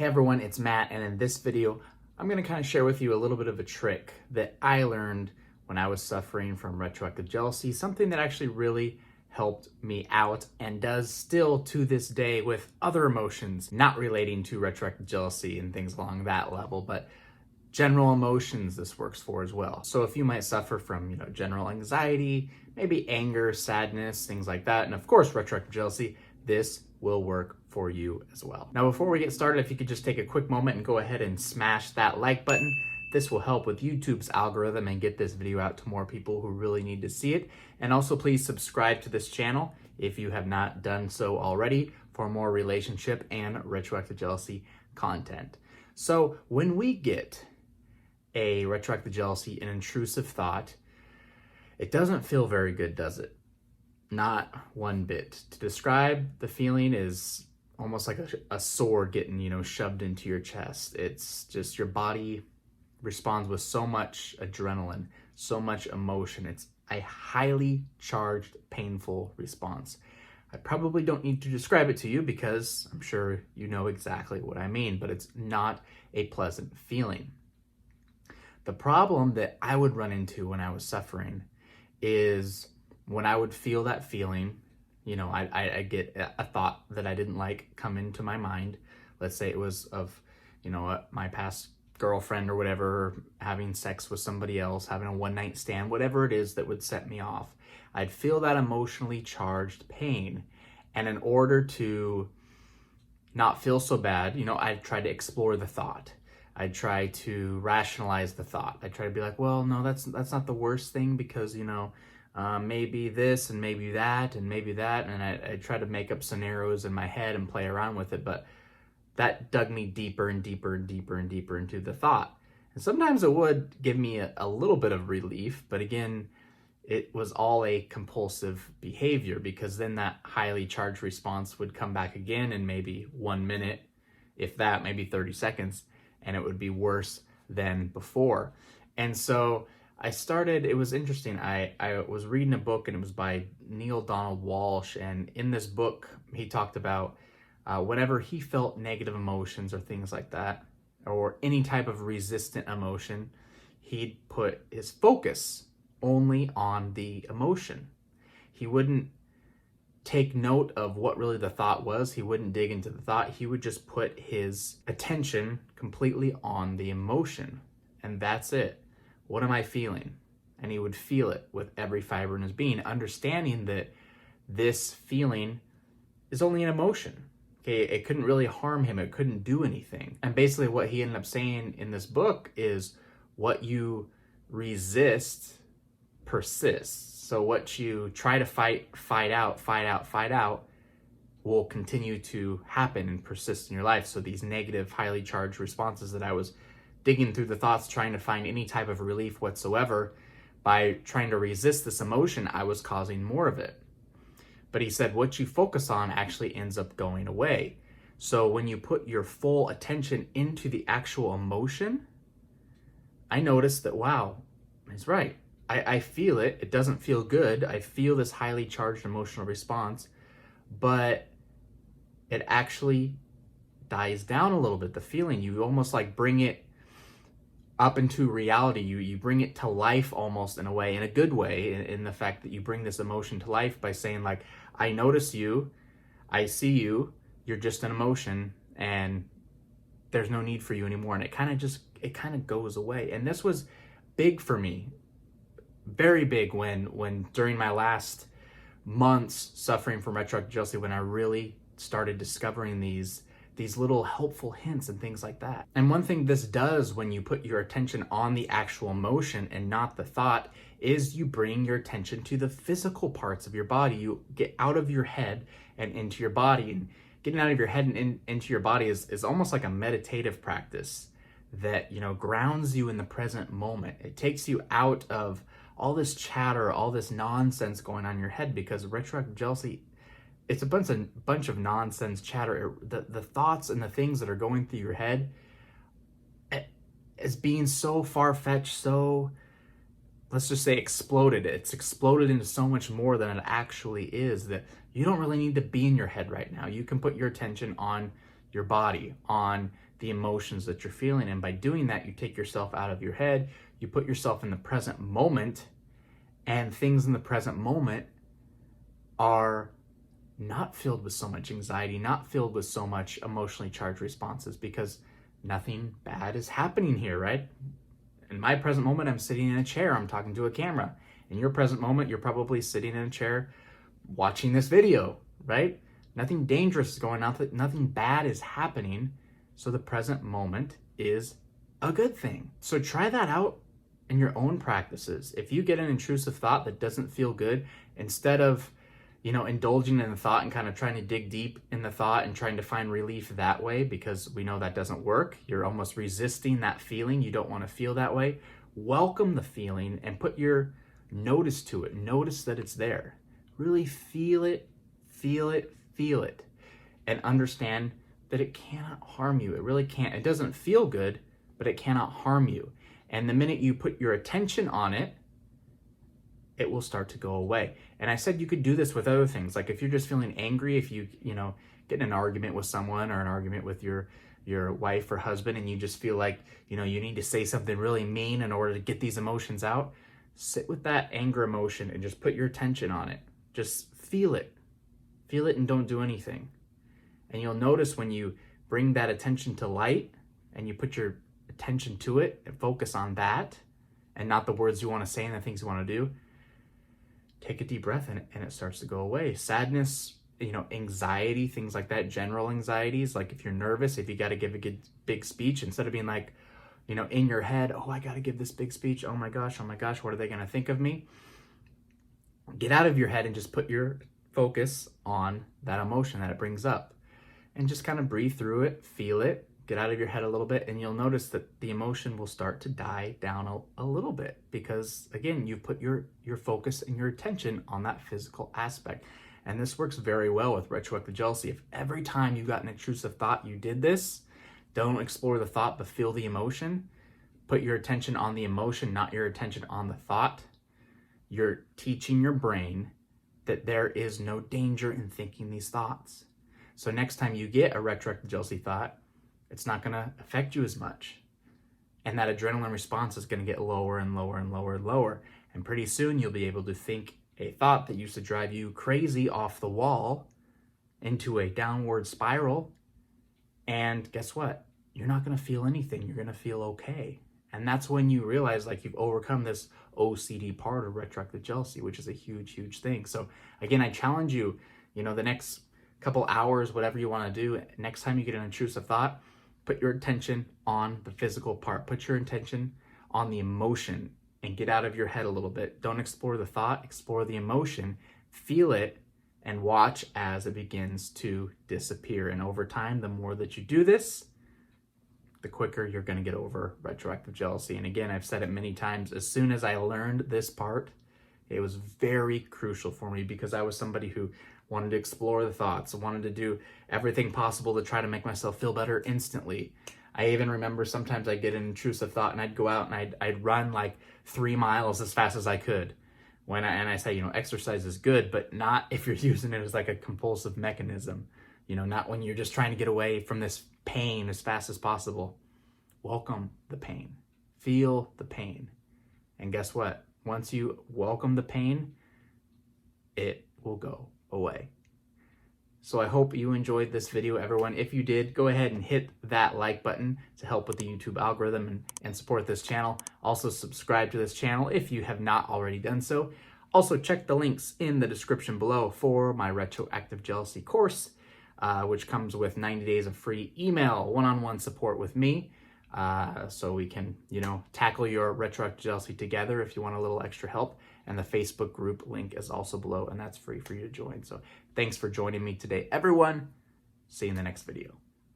Hey everyone, it's Matt, and in this video, I'm going to kind of share with you a little bit of a trick that I learned when I was suffering from retroactive jealousy, something that actually really helped me out and does still to this day with other emotions, not relating to retroactive jealousy and things along that level, but general emotions this works for as well. So if you might suffer from, general anxiety, maybe anger, sadness, things like that, and of course, retroactive jealousy, this will work for you as well. Now, before we get started, if you could just take a quick moment and go ahead and smash that like button, this will help with YouTube's algorithm and get this video out to more people who really need to see it. And also please subscribe to this channel if you have not done so already for more relationship and retroactive jealousy content. So when we get a retroactive jealousy, an intrusive thought, it doesn't feel very good, does it? Not one bit. To describe the feeling is almost like a sword getting, shoved into your chest. It's just your body responds with so much adrenaline, so much emotion. It's a highly charged, painful response. I probably don't need to describe it to you because I'm sure you know exactly what I mean, but it's not a pleasant feeling. The problem that I would run into when I was suffering is when I would feel that feeling, I get a thought that I didn't like come into my mind. Let's say it was of, my past girlfriend or whatever, having sex with somebody else, having a one-night stand, whatever it is that would set me off. I'd feel that emotionally charged pain. And in order to not feel so bad, I'd try to explore the thought. I'd try to rationalize the thought. I'd try to be like, well, no, that's not the worst thing because, maybe this and maybe that and maybe that. And I try to make up scenarios in my head and play around with it. But that dug me deeper and deeper and deeper and deeper into the thought. And sometimes it would give me a little bit of relief. But again, it was all a compulsive behavior because then that highly charged response would come back again in maybe 1 minute, if that, maybe 30 seconds. And it would be worse than before. And so it was interesting. I was reading a book and it was by Neil Donald Walsh. And in this book, he talked about whenever he felt negative emotions or things like that, or any type of resistant emotion, he'd put his focus only on the emotion. He wouldn't take note of what really the thought was. He wouldn't dig into the thought. He would just put his attention completely on the emotion. And that's it. What am I feeling? And he would feel it with every fiber in his being, understanding that this feeling is only an emotion. Okay, it couldn't really harm him. It couldn't do anything. And basically what he ended up saying in this book is what you resist persists. So what you try to fight out will continue to happen and persist in your life. So these negative, highly charged responses that I was digging through the thoughts, trying to find any type of relief whatsoever, by trying to resist this emotion, I was causing more of it. But he said, what you focus on actually ends up going away. So when you put your full attention into the actual emotion, I noticed that, wow, he's right. I feel it. It doesn't feel good. I feel this highly charged emotional response, but it actually dies down a little bit. The feeling, you almost like bring it up into reality. You bring it to life almost in a way, in a good way, in the fact that you bring this emotion to life by saying like, I notice you, I see you, you're just an emotion and there's no need for you anymore. And it kind of goes away. And this was big for me. Very big when during my last months suffering from retroactive jealousy, when I really started discovering these little helpful hints and things like that. And one thing this does when you put your attention on the actual emotion and not the thought is you bring your attention to the physical parts of your body. You get out of your head and into your body. And getting out of your head and into your body is almost like a meditative practice that, grounds you in the present moment. It takes you out of all this chatter, all this nonsense going on in your head, because retroactive jealousy, it's a bunch of nonsense chatter. The thoughts and the things that are going through your head as being so far-fetched, so, let's just say exploded. It's exploded into so much more than it actually is, that you don't really need to be in your head right now. You can put your attention on your body, on the emotions that you're feeling. And by doing that, you take yourself out of your head, you put yourself in the present moment, and things in the present moment are not filled with so much anxiety, not filled with so much emotionally charged responses, because nothing bad is happening here, right? In my present moment, I'm sitting in a chair, I'm talking to a camera. In your present moment, you're probably sitting in a chair watching this video, right? Nothing dangerous is going on, nothing bad is happening. So the present moment is a good thing. So try that out in your own practices. If you get an intrusive thought that doesn't feel good, instead of, indulging in the thought and kind of trying to dig deep in the thought and trying to find relief that way, because we know that doesn't work. You're almost resisting that feeling. You don't want to feel that way. Welcome the feeling and put your notice to it. Notice that it's there. Really feel it, feel it, feel it, and understand that it cannot harm you. It really can't. It doesn't feel good, but it cannot harm you. And the minute you put your attention on it, it will start to go away. And I said you could do this with other things. Like if you're just feeling angry, if you get in an argument with someone or an argument with your wife or husband, and you just feel like, you need to say something really mean in order to get these emotions out, sit with that anger emotion and just put your attention on it. Just feel it. Feel it and don't do anything. And you'll notice when you bring that attention to light and you put your attention to it and focus on that and not the words you want to say and the things you want to do, take a deep breath and it starts to go away. Sadness, anxiety, things like that, general anxieties, like if you're nervous, if you got to give a good big speech, instead of being like, in your head, oh, I got to give this big speech. Oh my gosh, what are they going to think of me? Get out of your head and just put your focus on that emotion that it brings up and just kind of breathe through it, feel it, get out of your head a little bit, and you'll notice that the emotion will start to die down a little bit, because again, you've put your focus and your attention on that physical aspect. And this works very well with retroactive jealousy. If every time you got an intrusive thought you did this, don't explore the thought but feel the emotion, put your attention on the emotion, not your attention on the thought, you're teaching your brain that there is no danger in thinking these thoughts. So next time you get a retroactive jealousy thought, it's not going to affect you as much. And that adrenaline response is going to get lower and lower and lower and lower. And pretty soon you'll be able to think a thought that used to drive you crazy off the wall into a downward spiral. And guess what? You're not going to feel anything. You're going to feel okay. And that's when you realize like you've overcome this OCD part of retroactive jealousy, which is a huge, huge thing. So again, I challenge you, the next couple hours, whatever you want to do, next time you get an intrusive thought, put your attention on the physical part. Put your attention on the emotion and get out of your head a little bit. Don't explore the thought, explore the emotion, feel it, and watch as it begins to disappear. And over time, the more that you do this, the quicker you're going to get over retroactive jealousy. And again, I've said it many times, as soon as I learned this part, it was very crucial for me, because I was somebody who wanted to explore the thoughts, wanted to do everything possible to try to make myself feel better instantly. I even remember sometimes I'd get an intrusive thought and I'd go out and I'd run like 3 miles as fast as I could. And I say, exercise is good, but not if you're using it as like a compulsive mechanism. Not when you're just trying to get away from this pain as fast as possible. Welcome the pain. Feel the pain. And guess what? Once you welcome the pain, it will go away. So I hope you enjoyed this video, everyone. If you did, go ahead and hit that like button to help with the YouTube algorithm and support this channel. Also subscribe to this channel if you have not already done so. Also check the links in the description below for my Retroactive Jealousy course, which comes with 90 days of free email, one-on-one support with me. So we can, tackle your retroactive jealousy together if you want a little extra help. And the Facebook group link is also below, and that's free for you to join. So thanks for joining me today, everyone. See you in the next video.